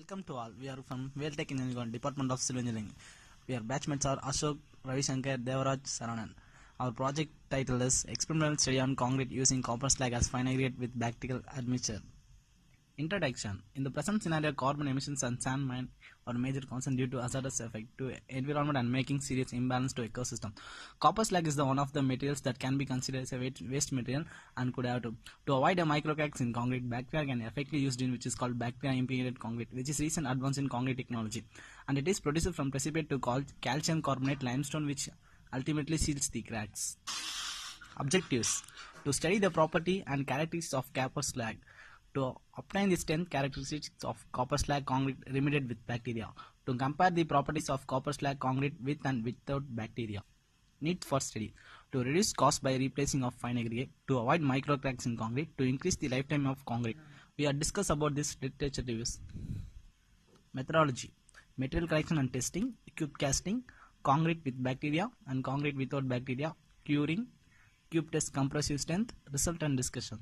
Welcome to all. We are from Tech Engineering Department of Civil Engineering. Our batchmates are Ashok, Ravishankar, Devaraj, Saranan. Our project title is Experimental Study on Concrete using Copper Slag as Fine Aggregate with Bacterial Admixture. Introduction. In the present scenario, carbon emissions and sand mine are a major concern due to hazardous effect to environment and making serious imbalance to ecosystem. Copper slag is one of the materials that can be considered as a waste material and could have to avoid a microcracks in concrete. Bacteria can effectively used in which is called bacteria impregnated concrete, which is recent advance in concrete technology, and it is produced from precipitate to called calcium carbonate limestone, which ultimately seals the cracks. Objectives: to study the property and characteristics of copper slag, to obtain the strength characteristics of copper slag concrete remediated with bacteria, to compare the properties of copper slag concrete with and without bacteria. Need for study: to reduce cost by replacing of fine aggregate, to avoid microcracks in concrete, to increase the lifetime of concrete. We have discussed about this literature reviews. Methodology: material collection and testing, cube casting, concrete with bacteria and concrete without bacteria, curing, cube test compressive strength, result and discussion.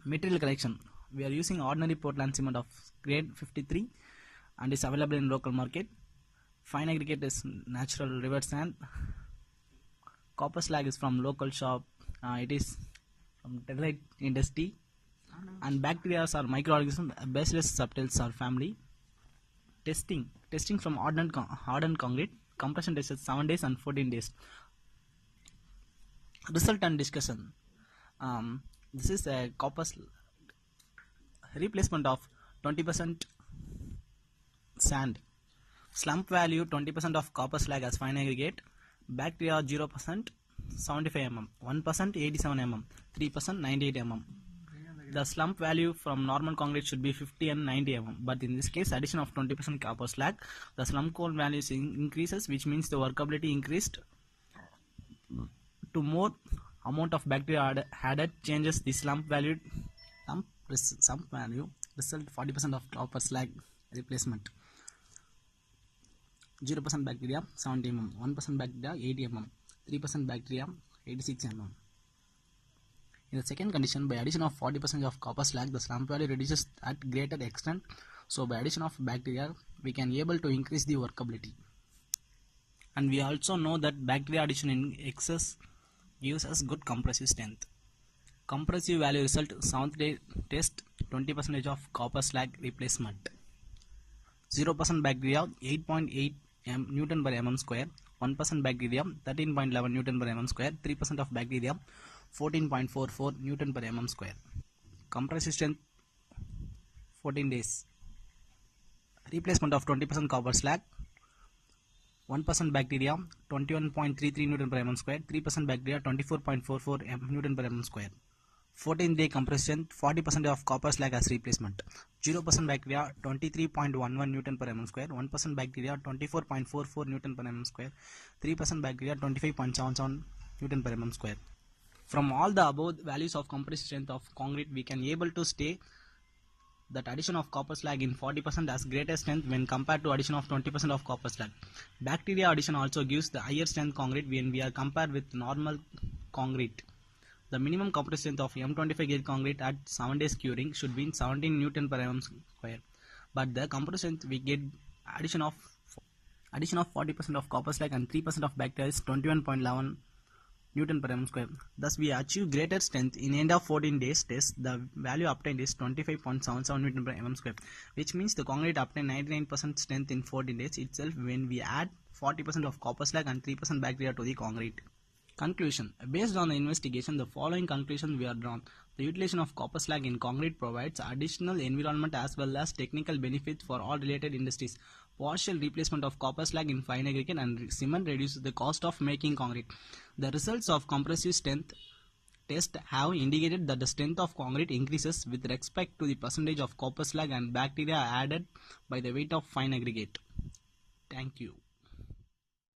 Material collection: we are using ordinary Portland cement of grade 53 and is available in local market. Fine aggregate is natural river sand. Copper slag is from local shop. It is from territe industry. And bacteria are microorganisms. Bacillus subtilis are family. Testing from hardened concrete. Compression test is 7 days and 14 days. Result and discussion. This is a copper replacement of 20% sand. Slump value 20% of copper slag as fine aggregate. Bacteria 0%, 75 mm, 1% 87 mm, 3% 98 mm. The slump value from normal concrete should be 50 and 90 mm, but in this case addition of 20% copper slag, the slump core values increases, which means the workability increased to more amount of bacteria added changes the slump value. Slump value result 40% of copper slag replacement. 0% bacteria 70 mm, 1% bacteria 80 mm, 3% bacteria 86 mm. In the second condition, by addition of 40% of copper slag, the slump value reduces at greater extent. So by addition of bacteria, we can able to increase the workability. And we also know that bacteria addition in excess gives us good compressive strength. Compressive value result 7th day test 20% of copper slag replacement. 0% bacteria 8.8 Newton per mm square, 1% bacteria 13.11 Newton per mm square, 3% of bacteria 14.44 Newton per mm square. Compressive strength 14 days. Replacement of 20% copper slag, 1% bacteria 21.33 Newton per mm square, 3% bacteria 24.44 Newton per mm square. 14-day compression, 40% of copper slag as replacement. 0% bacteria 23.11 Newton per mm square, 1% bacteria 24.44 Newton per mm square, 3% bacteria 25.77 Newton per mm square. From all the above values of compressive strength of concrete, we can able to say that addition of copper slag in 40% has greater strength when compared to addition of 20% of copper slag. Bacteria addition also gives the higher strength concrete when we are compared with normal concrete. The minimum compressive strength of M25 gauge concrete at 7 days curing should be 17 Newton per mm square. But the compressive strength we get addition of 40% of copper slag and 3% of bacteria is 21.11 Newton per mm square. Thus we achieve greater strength in end of 14 days test. The value obtained is 25.77 Newton per mm square, which means the concrete obtained 99% strength in 14 days itself when we add 40% of copper slag and 3% bacteria to the concrete. Conclusion: based on the investigation, the following conclusions we are drawn. The utilization of copper slag in concrete provides additional environment as well as technical benefits for all related industries. Partial replacement of copper slag in fine aggregate and cement reduces the cost of making concrete. The results of compressive strength test have indicated that the strength of concrete increases with respect to the percentage of copper slag and bacteria added by the weight of fine aggregate. Thank you.